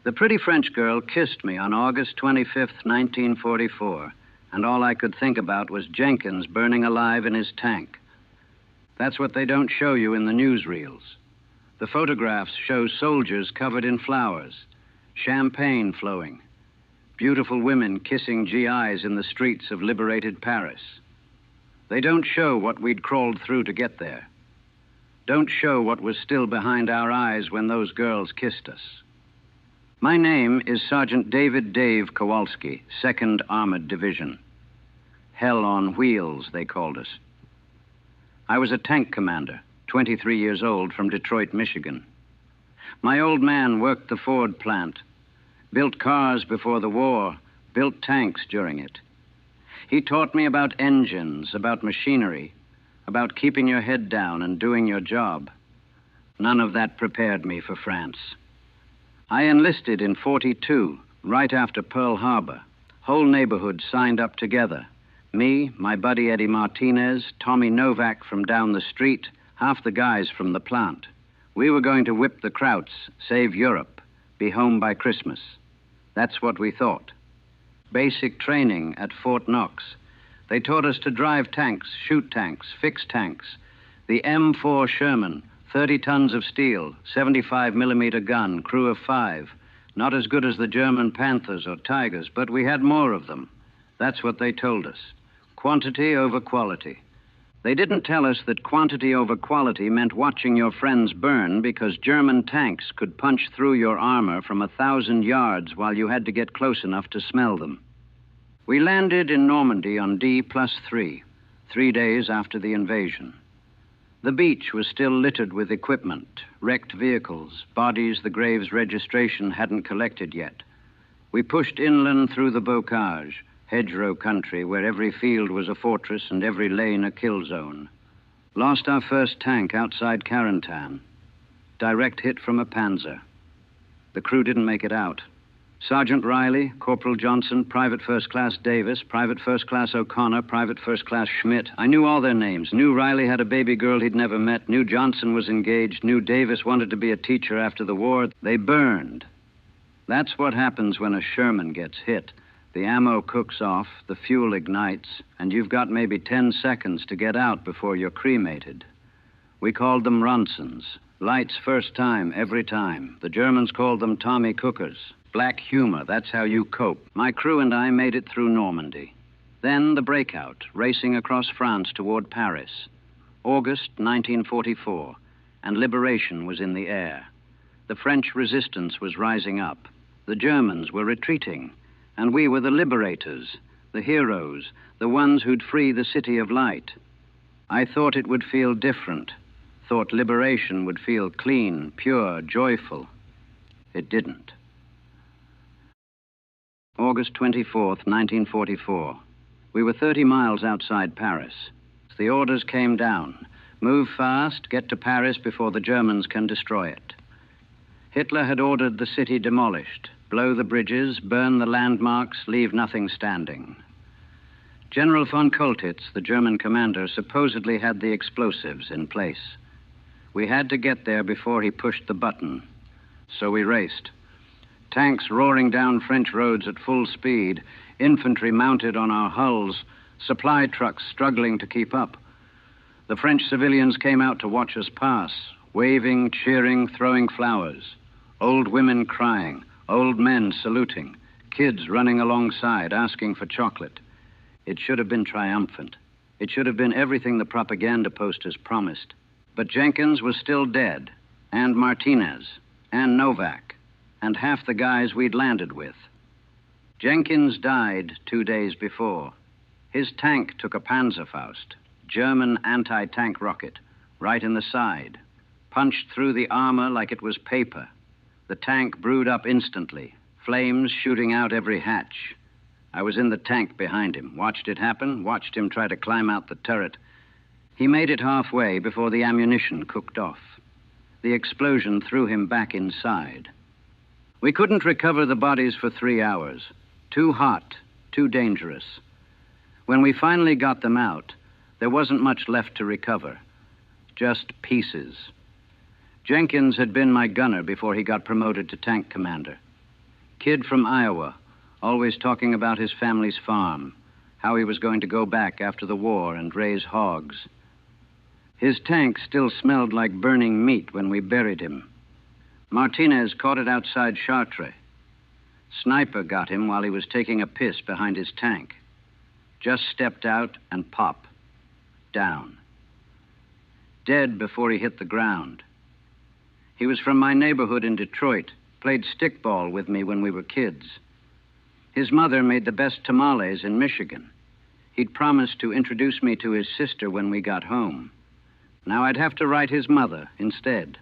The pretty French girl kissed me on August 25th, 1944, and all I could think about was Jenkins burning alive in his tank. That's what they don't show you in the newsreels. The photographs show soldiers covered in flowers, champagne flowing, beautiful women kissing GIs in the streets of liberated Paris. They don't show what we'd crawled through to get there. Don't show what was still behind our eyes when those girls kissed us. My name is Sergeant David Dave Kowalski, 2nd Armored Division. Hell on wheels, they called us. I was a tank commander, 23 years old, from Detroit, Michigan. My old man worked the Ford plant, built cars before the war, built tanks during it. He taught me about engines, about machinery, about keeping your head down and doing your job. None of that prepared me for France. I enlisted in 42, right after Pearl Harbor. Whole neighborhood signed up together. Me, my buddy Eddie Martinez, Tommy Novak from down the street, half the guys from the plant. We were going to whip the Krauts, save Europe, be home by Christmas. That's what we thought. Basic training at Fort Knox. They taught us to drive tanks, shoot tanks, fix tanks. The M4 Sherman, 30 tons of steel, 75-millimeter gun, crew of 5. Not as good as the German Panthers or Tigers, but we had more of them. That's what they told us. Quantity over quality. They didn't tell us that quantity over quality meant watching your friends burn because German tanks could punch through your armor from 1,000 yards while you had to get close enough to smell them. We landed in Normandy on D+3, 3 days after the invasion. The beach was still littered with equipment, wrecked vehicles, bodies the Graves registration hadn't collected yet. We pushed inland through the bocage, hedgerow country where every field was a fortress and every lane a kill zone. Lost our first tank outside Carentan. Direct hit from a Panzer. The crew didn't make it out. Sergeant Riley, Corporal Johnson, Private First Class Davis, Private First Class O'Connor, Private First Class Schmidt. I knew all their names. Knew Riley had a baby girl he'd never met. Knew Johnson was engaged. Knew Davis wanted to be a teacher after the war. They burned. That's what happens when a Sherman gets hit. The ammo cooks off, the fuel ignites, and you've got maybe 10 seconds to get out before you're cremated. We called them Ronsons. Lights first time, every time. The Germans called them Tommy Cookers. Black humor, that's how you cope. My crew and I made it through Normandy. Then the breakout, racing across France toward Paris. August 1944, and liberation was in the air. The French resistance was rising up. The Germans were retreating, and we were the liberators, the heroes, the ones who'd free the City of Light. I thought it would feel different, thought liberation would feel clean, pure, joyful. It didn't. August 24th, 1944. We were 30 miles outside Paris. The orders came down. Move fast, get to Paris before the Germans can destroy it. Hitler had ordered the city demolished. Blow the bridges, burn the landmarks, leave nothing standing. General von Koltitz, the German commander, supposedly had the explosives in place. We had to get there before he pushed the button. So we raced. Tanks roaring down French roads at full speed, infantry mounted on our hulls, supply trucks struggling to keep up. The French civilians came out to watch us pass, waving, cheering, throwing flowers. Old women crying, old men saluting, kids running alongside, asking for chocolate. It should have been triumphant. It should have been everything the propaganda posters promised. But Jenkins was still dead, and Martinez, and Novak, and half the guys we'd landed with. Jenkins died 2 days before. His tank took a Panzerfaust, German anti-tank rocket, right in the side, punched through the armor like it was paper. The tank brewed up instantly, flames shooting out every hatch. I was in the tank behind him, watched it happen, watched him try to climb out the turret. He made it halfway before the ammunition cooked off. The explosion threw him back inside. We couldn't recover the bodies for 3 hours. Too hot, too dangerous. When we finally got them out, there wasn't much left to recover. Just pieces. Jenkins had been my gunner before he got promoted to tank commander. Kid from Iowa, always talking about his family's farm, how he was going to go back after the war and raise hogs. His tank still smelled like burning meat when we buried him. Martinez caught it outside Chartres. Sniper got him while he was taking a piss behind his tank. Just stepped out and pop. Down. Dead before he hit the ground. He was from my neighborhood in Detroit, played stickball with me when we were kids. His mother made the best tamales in Michigan. He'd promised to introduce me to his sister when we got home. Now I'd have to write his mother instead.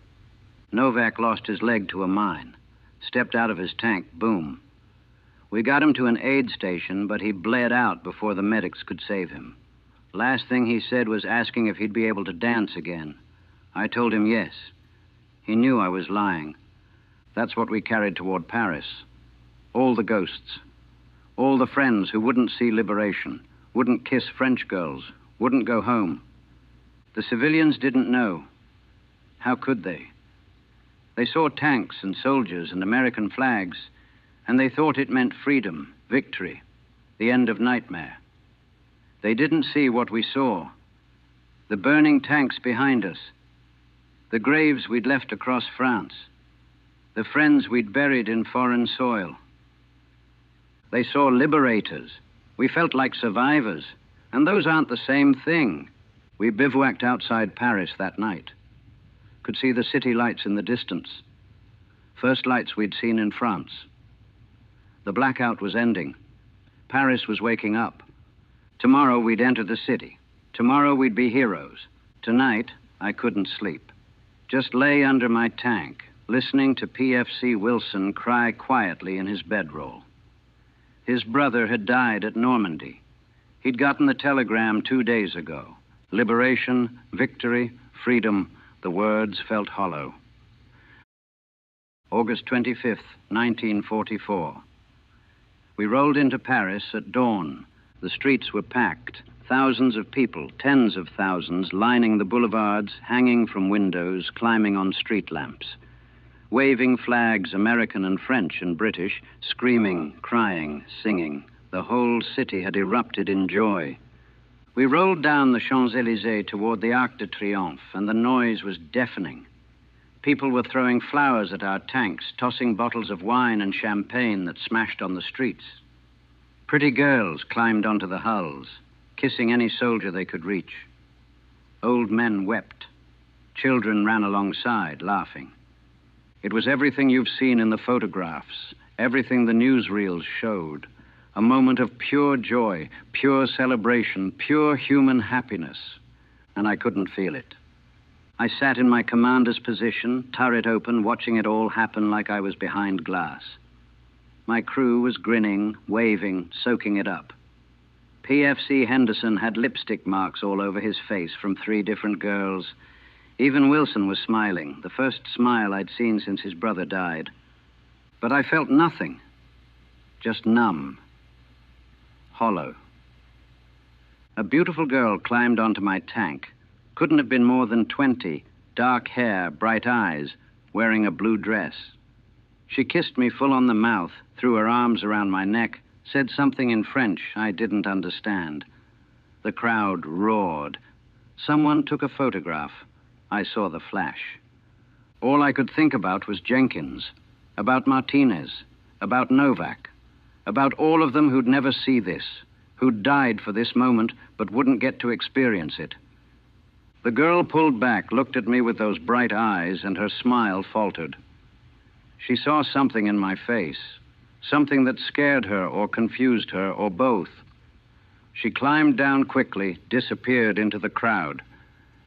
Novak lost his leg to a mine. Stepped out of his tank, boom. We got him to an aid station, but he bled out before the medics could save him. Last thing he said was asking if he'd be able to dance again. I told him yes. He knew I was lying. That's what we carried toward Paris. All the ghosts. All the friends who wouldn't see liberation, wouldn't kiss French girls, wouldn't go home. The civilians didn't know. How could they? They saw tanks and soldiers and American flags, and they thought it meant freedom, victory, the end of nightmare. They didn't see what we saw. The burning tanks behind us, the graves we'd left across France, the friends we'd buried in foreign soil. They saw liberators. We felt like survivors, and those aren't the same thing. We bivouacked outside Paris that night. Could see the city lights in the distance. First lights we'd seen in France. The blackout was ending. Paris was waking up. Tomorrow we'd enter the city. Tomorrow we'd be heroes. Tonight, I couldn't sleep. Just lay under my tank, listening to PFC Wilson cry quietly in his bedroll. His brother had died at Normandy. He'd gotten the telegram 2 days ago. Liberation, victory, freedom. The words felt hollow. August 25th, 1944. We rolled into Paris at dawn. The streets were packed. Thousands of people, tens of thousands, lining the boulevards, hanging from windows, climbing on street lamps. Waving flags, American and French and British, screaming, crying, singing. The whole city had erupted in joy. We rolled down the Champs-Élysées toward the Arc de Triomphe, and the noise was deafening. People were throwing flowers at our tanks, tossing bottles of wine and champagne that smashed on the streets. Pretty girls climbed onto the hulls, kissing any soldier they could reach. Old men wept. Children ran alongside, laughing. It was everything you've seen in the photographs, everything the newsreels showed. A moment of pure joy, pure celebration, pure human happiness. And I couldn't feel it. I sat in my commander's position, turret open, watching it all happen like I was behind glass. My crew was grinning, waving, soaking it up. PFC Henderson had lipstick marks all over his face from 3 different girls. Even Wilson was smiling, the first smile I'd seen since his brother died. But I felt nothing, just numb, hollow. A beautiful girl climbed onto my tank. Couldn't have been more than 20, dark hair, bright eyes, wearing a blue dress. She kissed me full on the mouth, threw her arms around my neck, said something in French I didn't understand. The crowd roared. Someone took a photograph. I saw the flash. All I could think about was Jenkins, about Martinez, about Novak, about all of them who'd never see this, who'd died for this moment but wouldn't get to experience it. The girl pulled back, looked at me with those bright eyes, and her smile faltered. She saw something in my face, something that scared her or confused her or both. She climbed down quickly, disappeared into the crowd.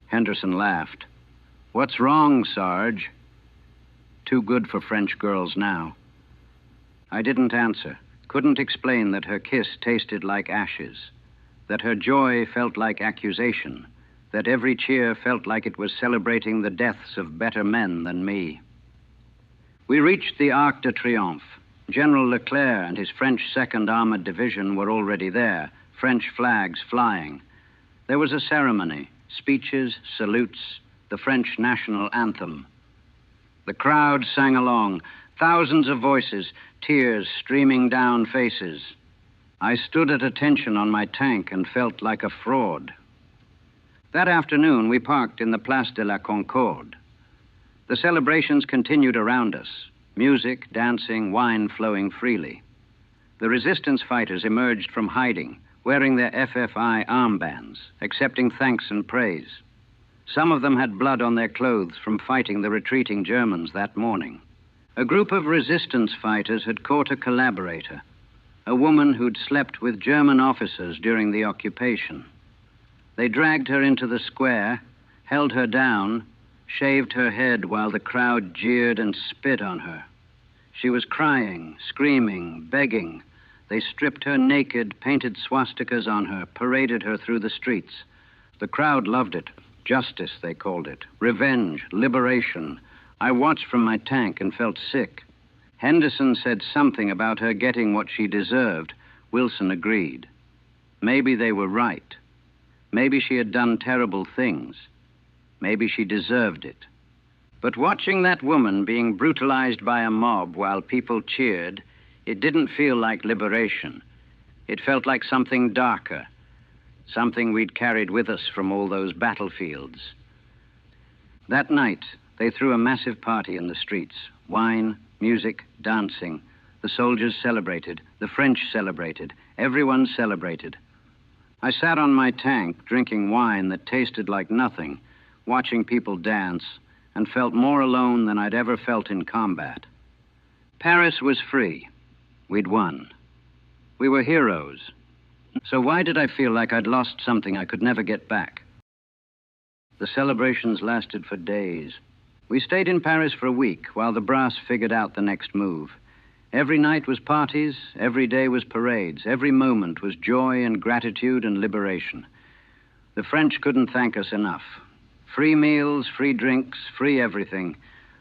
Henderson laughed. "What's wrong, Sarge?" Too good for French girls now. I didn't answer, couldn't explain that her kiss tasted like ashes, that her joy felt like accusation, that every cheer felt like it was celebrating the deaths of better men than me. We reached the Arc de Triomphe. General Leclerc and his French 2nd Armored Division were already there, French flags flying. There was a ceremony, speeches, salutes, the French national anthem. The crowd sang along, Thousands of voices, tears streaming down faces. I stood at attention on my tank and felt like a fraud. That afternoon, we parked in the Place de la Concorde. The celebrations continued around us. Music, dancing, wine flowing freely. The resistance fighters emerged from hiding, wearing their FFI armbands, accepting thanks and praise. Some of them had blood on their clothes from fighting the retreating Germans that morning. A group of resistance fighters had caught a collaborator, a woman who'd slept with German officers during the occupation. They dragged her into the square, held her down, shaved her head while the crowd jeered and spit on her. She was crying, screaming, begging. They stripped her naked, painted swastikas on her, paraded her through the streets. The crowd loved it. Justice, they called it. Revenge, liberation. I watched from my tank and felt sick. Henderson said something about her getting what she deserved. Wilson agreed. Maybe they were right. Maybe she had done terrible things. Maybe she deserved it. But watching that woman being brutalized by a mob while people cheered, it didn't feel like liberation. It felt like something darker, something we'd carried with us from all those battlefields. That night, they threw a massive party in the streets. Wine, music, dancing. The soldiers celebrated. The French celebrated. Everyone celebrated. I sat on my tank, drinking wine that tasted like nothing, watching people dance, and felt more alone than I'd ever felt in combat. Paris was free. We'd won. We were heroes. So why did I feel like I'd lost something I could never get back? The celebrations lasted for days. We stayed in Paris for a week while the brass figured out the next move. Every night was parties, every day was parades, every moment was joy and gratitude and liberation. The French couldn't thank us enough. Free meals, free drinks, free everything.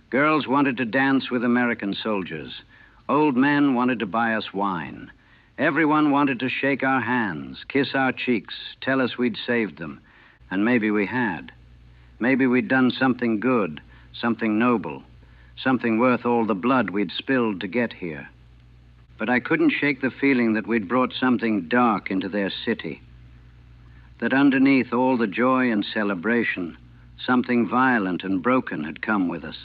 Girls wanted to dance with American soldiers. Old men wanted to buy us wine. Everyone wanted to shake our hands, kiss our cheeks, tell us we'd saved them. And maybe we had. Maybe we'd done something good, something noble, something worth all the blood we'd spilled to get here. But I couldn't shake the feeling that we'd brought something dark into their city. That underneath all the joy and celebration, something violent and broken had come with us.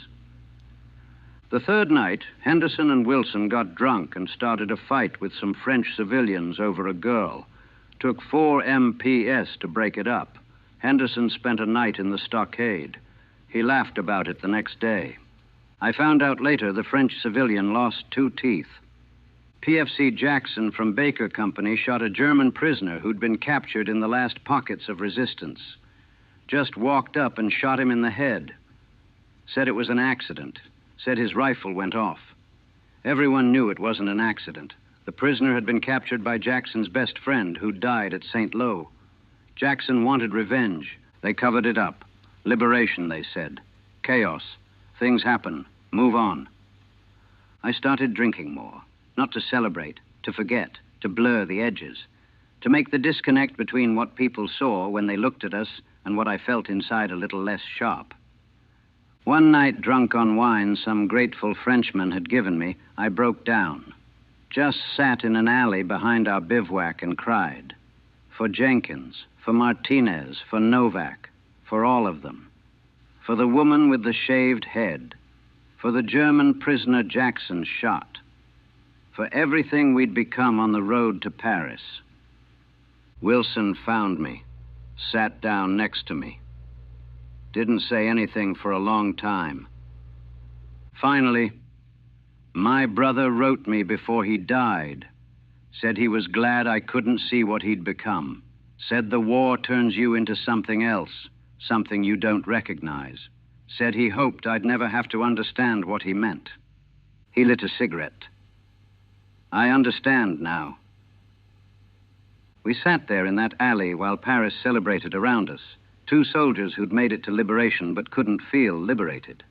The third night, Henderson and Wilson got drunk and started a fight with some French civilians over a girl. Took 4 MPS to break it up. Henderson spent a night in the stockade. He laughed about it the next day. I found out later the French civilian lost 2 teeth. PFC Jackson from Baker Company shot a German prisoner who'd been captured in the last pockets of resistance. Just walked up and shot him in the head. Said it was an accident. Said his rifle went off. Everyone knew it wasn't an accident. The prisoner had been captured by Jackson's best friend, who died at St. Lo. Jackson wanted revenge. They covered it up. Liberation, they said. Chaos. Things happen. Move on. I started drinking more. Not to celebrate, to forget, to blur the edges, to make the disconnect between what people saw when they looked at us and what I felt inside a little less sharp. One night, drunk on wine some grateful Frenchman had given me, I broke down. Just sat in an alley behind our bivouac and cried. For Jenkins, for Martinez, for Novak, for all of them. For the woman with the shaved head. For the German prisoner Jackson shot. For everything we'd become on the road to Paris. Wilson found me, sat down next to me. Didn't say anything for a long time. Finally, my brother wrote me before he died. Said he was glad I couldn't see what he'd become. Said the war turns you into something else, something you don't recognize. Said he hoped I'd never have to understand what he meant. He lit a cigarette. I understand now. We sat there in that alley while Paris celebrated around us. 2 soldiers who'd made it to liberation but couldn't feel liberated.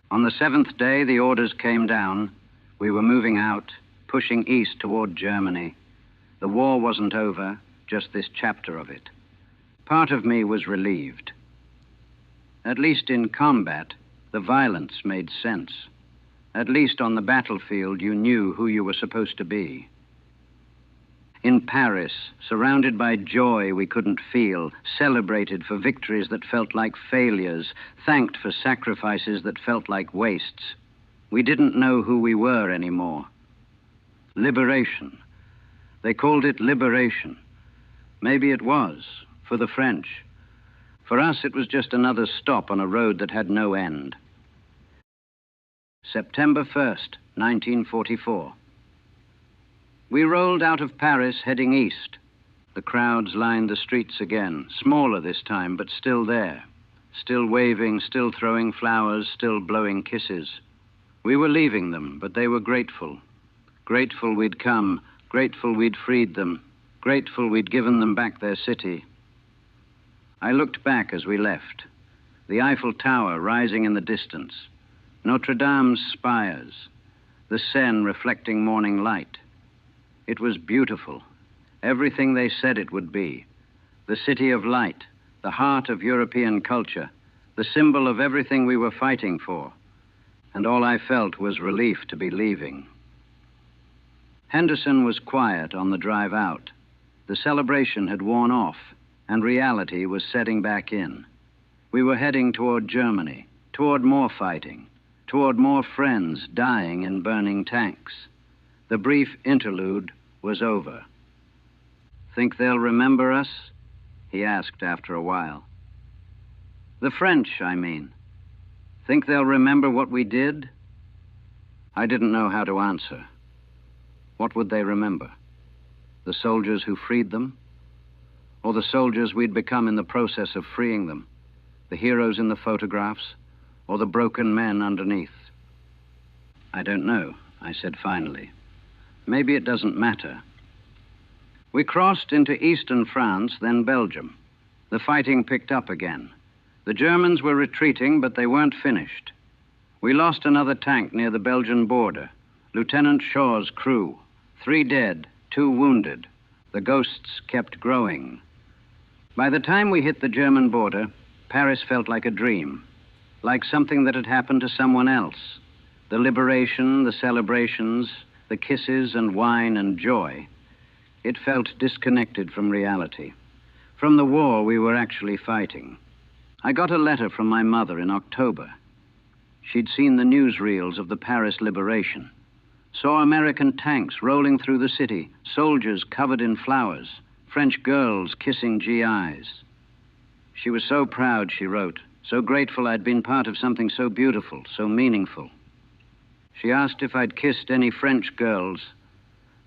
On the 7th day, the orders came down. We were moving out, pushing east toward Germany. The war wasn't over, just this chapter of it. Part of me was relieved. At least in combat, the violence made sense. At least on the battlefield, you knew who you were supposed to be. In Paris, surrounded by joy we couldn't feel, celebrated for victories that felt like failures, thanked for sacrifices that felt like wastes, we didn't know who we were anymore. Liberation. They called it liberation. Maybe it was, for the French. For us, it was just another stop on a road that had no end. September 1st, 1944. We rolled out of Paris, heading east. The crowds lined the streets again, smaller this time, but still there. Still waving, still throwing flowers, still blowing kisses. We were leaving them, but they were grateful. Grateful we'd come, grateful we'd freed them, grateful we'd given them back their city. I looked back as we left. The Eiffel Tower rising in the distance. Notre Dame's spires. The Seine reflecting morning light. It was beautiful. Everything they said it would be. The city of light, the heart of European culture, the symbol of everything we were fighting for. And all I felt was relief to be leaving. Henderson was quiet on the drive out. The celebration had worn off, and reality was setting back in. We were heading toward Germany, toward more fighting, toward more friends dying in burning tanks. The brief interlude was over. Think they'll remember us? He asked after a while. The French, I mean. Think they'll remember what we did? I didn't know how to answer. What would they remember? The soldiers who freed them? Or the soldiers we'd become in the process of freeing them? The heroes in the photographs? Or the broken men underneath? I don't know, I said finally. Maybe it doesn't matter. We crossed into eastern France, then Belgium. The fighting picked up again. The Germans were retreating, but they weren't finished. We lost another tank near the Belgian border. Lieutenant Shaw's crew. 3 dead, 2 wounded. The ghosts kept growing. By the time we hit the German border, Paris felt like a dream. Like something that had happened to someone else. The liberation, the celebrations, the kisses and wine and joy. It felt disconnected from reality. From the war we were actually fighting. I got a letter from my mother in October. She'd seen the newsreels of the Paris liberation. Saw American tanks rolling through the city, soldiers covered in flowers, French girls kissing GIs. She was so proud, she wrote, so grateful I'd been part of something so beautiful, so meaningful. She asked if I'd kissed any French girls,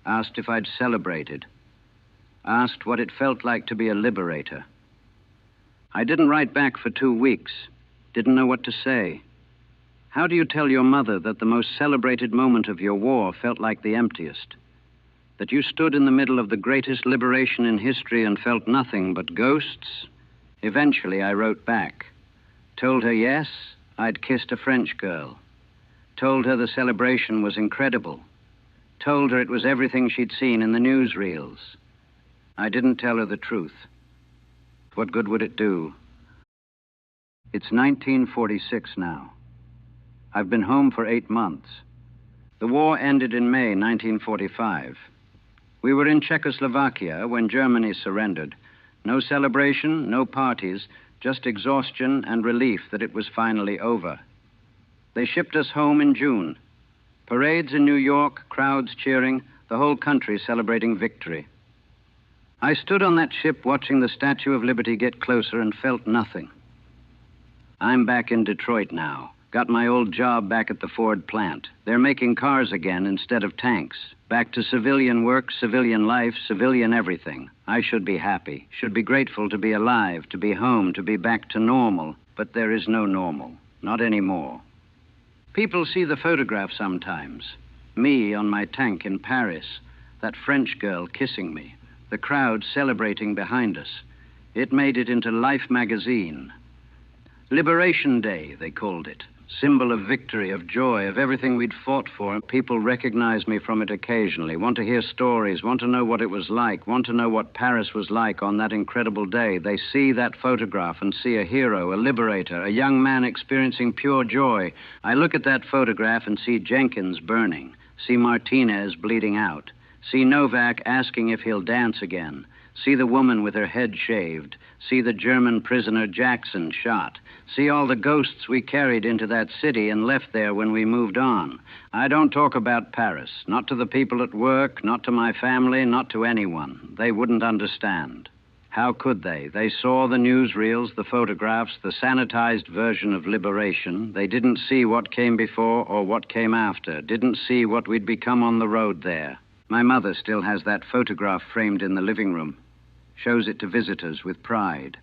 asked if I'd celebrated, asked what it felt like to be a liberator. I didn't write back for 2 weeks, didn't know what to say. How do you tell your mother that the most celebrated moment of your war felt like the emptiest? That you stood in the middle of the greatest liberation in history and felt nothing but ghosts? Eventually I wrote back. Told her yes, I'd kissed a French girl. Told her the celebration was incredible. Told her it was everything she'd seen in the newsreels. I didn't tell her the truth. What good would it do? It's 1946 now. I've been home for 8 months. The war ended in May 1945. We were in Czechoslovakia when Germany surrendered. No celebration, no parties, just exhaustion and relief that it was finally over. They shipped us home in June. Parades in New York, crowds cheering, the whole country celebrating victory. I stood on that ship watching the Statue of Liberty get closer and felt nothing. I'm back in Detroit now. Got my old job back at the Ford plant. They're making cars again instead of tanks. Back to civilian work, civilian life, civilian everything. I should be happy, should be grateful to be alive, to be home, to be back to normal. But there is no normal, not anymore. People see the photograph sometimes. Me on my tank in Paris, that French girl kissing me, the crowd celebrating behind us. It made it into Life magazine. Liberation Day, they called it. symbol of victory, of joy, of everything we'd fought for. People recognize me from it occasionally, want to hear stories, want to know what it was like, want to know what Paris was like on that incredible day. They see that photograph and see a hero, a liberator, a young man experiencing pure joy. I look at that photograph and see Jenkins burning, see Martinez bleeding out, see Novak asking if he'll dance again, see the woman with her head shaved, see the German prisoner Jackson shot, see all the ghosts we carried into that city and left there when we moved on. I don't talk about Paris, not to the people at work, not to my family, not to anyone. They wouldn't understand. How could they? They saw the newsreels, the photographs, the sanitized version of liberation. They didn't see what came before or what came after, didn't see what we'd become on the road there. My mother still has that photograph framed in the living room. Shows it to visitors with pride.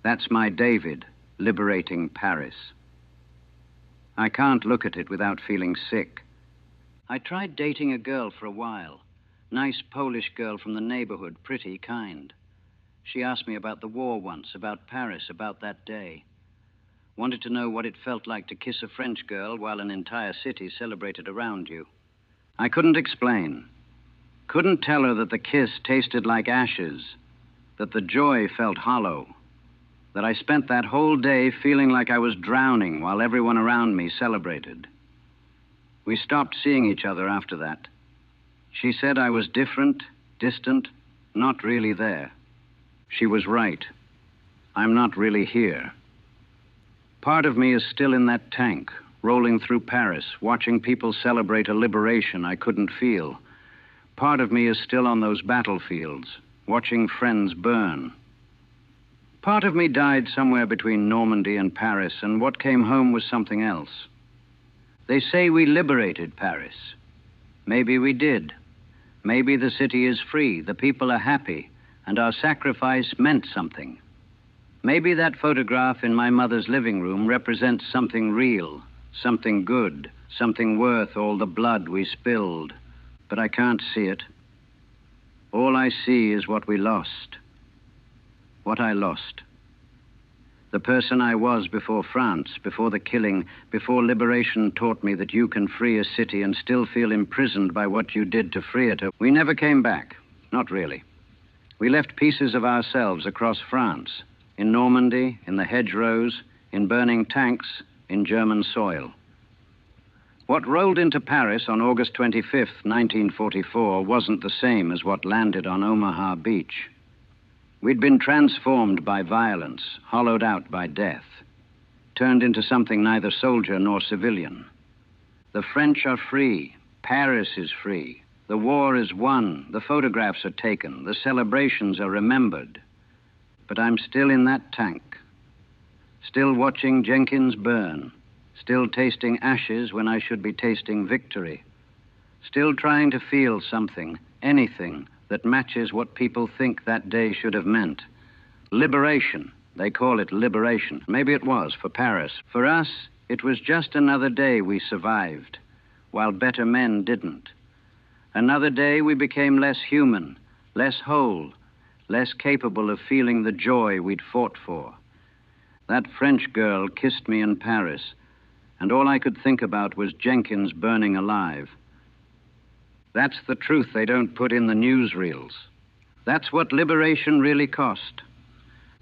That's my David, liberating Paris. I can't look at it without feeling sick. I tried dating a girl for a while. Nice Polish girl from the neighborhood, pretty, kind. She asked me about the war once, about Paris, about that day. Wanted to know what it felt like to kiss a French girl while an entire city celebrated around you. I couldn't explain. Couldn't tell her that the kiss tasted like ashes, that the joy felt hollow, that I spent that whole day feeling like I was drowning while everyone around me celebrated. We stopped seeing each other after that. She said I was different, distant, not really there. She was right. I'm not really here. Part of me is still in that tank, rolling through Paris, watching people celebrate a liberation I couldn't feel. Part of me is still on those battlefields, watching friends burn. Part of me died somewhere between Normandy and Paris, and what came home was something else. They say we liberated Paris. Maybe we did. Maybe the city is free, the people are happy, and our sacrifice meant something. Maybe that photograph in my mother's living room represents something real, something good, something worth all the blood we spilled. But I can't see it. All I see is what we lost. What I lost. The person I was before France, before the killing, before liberation taught me that you can free a city and still feel imprisoned by what you did to free it. We never came back. Not really. We left pieces of ourselves across France, in Normandy, in the hedgerows, in burning tanks, in German soil. What rolled into Paris on August 25th, 1944, wasn't the same as what landed on Omaha Beach. We'd been transformed by violence, hollowed out by death, turned into something neither soldier nor civilian. The French are free. Paris is free. The war is won. The photographs are taken. The celebrations are remembered. But I'm still in that tank, still watching Jenkins burn, still tasting ashes when I should be tasting victory, still trying to feel something, anything, that matches what people think that day should have meant. Liberation. They call it liberation. Maybe it was for Paris. For us, it was just another day we survived, while better men didn't. Another day we became less human, less whole, less capable of feeling the joy we'd fought for. That French girl kissed me in Paris, and all I could think about was Jenkins burning alive. That's the truth they don't put in the newsreels. That's what liberation really cost.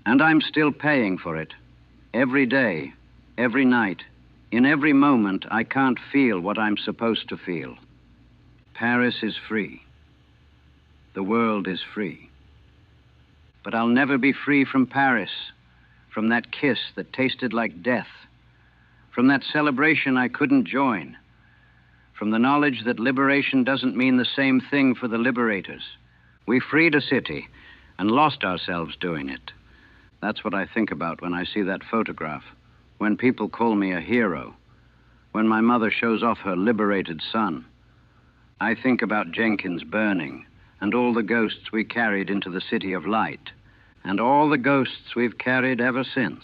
And I'm still paying for it. Every day, every night, in every moment, I can't feel what I'm supposed to feel. Paris is free. The world is free. But I'll never be free from Paris, from that kiss that tasted like death, from that celebration I couldn't join, from the knowledge that liberation doesn't mean the same thing for the liberators. We freed a city and lost ourselves doing it. That's what I think about when I see that photograph, when people call me a hero, when my mother shows off her liberated son. I think about Jenkins burning and all the ghosts we carried into the city of light, and all the ghosts we've carried ever since.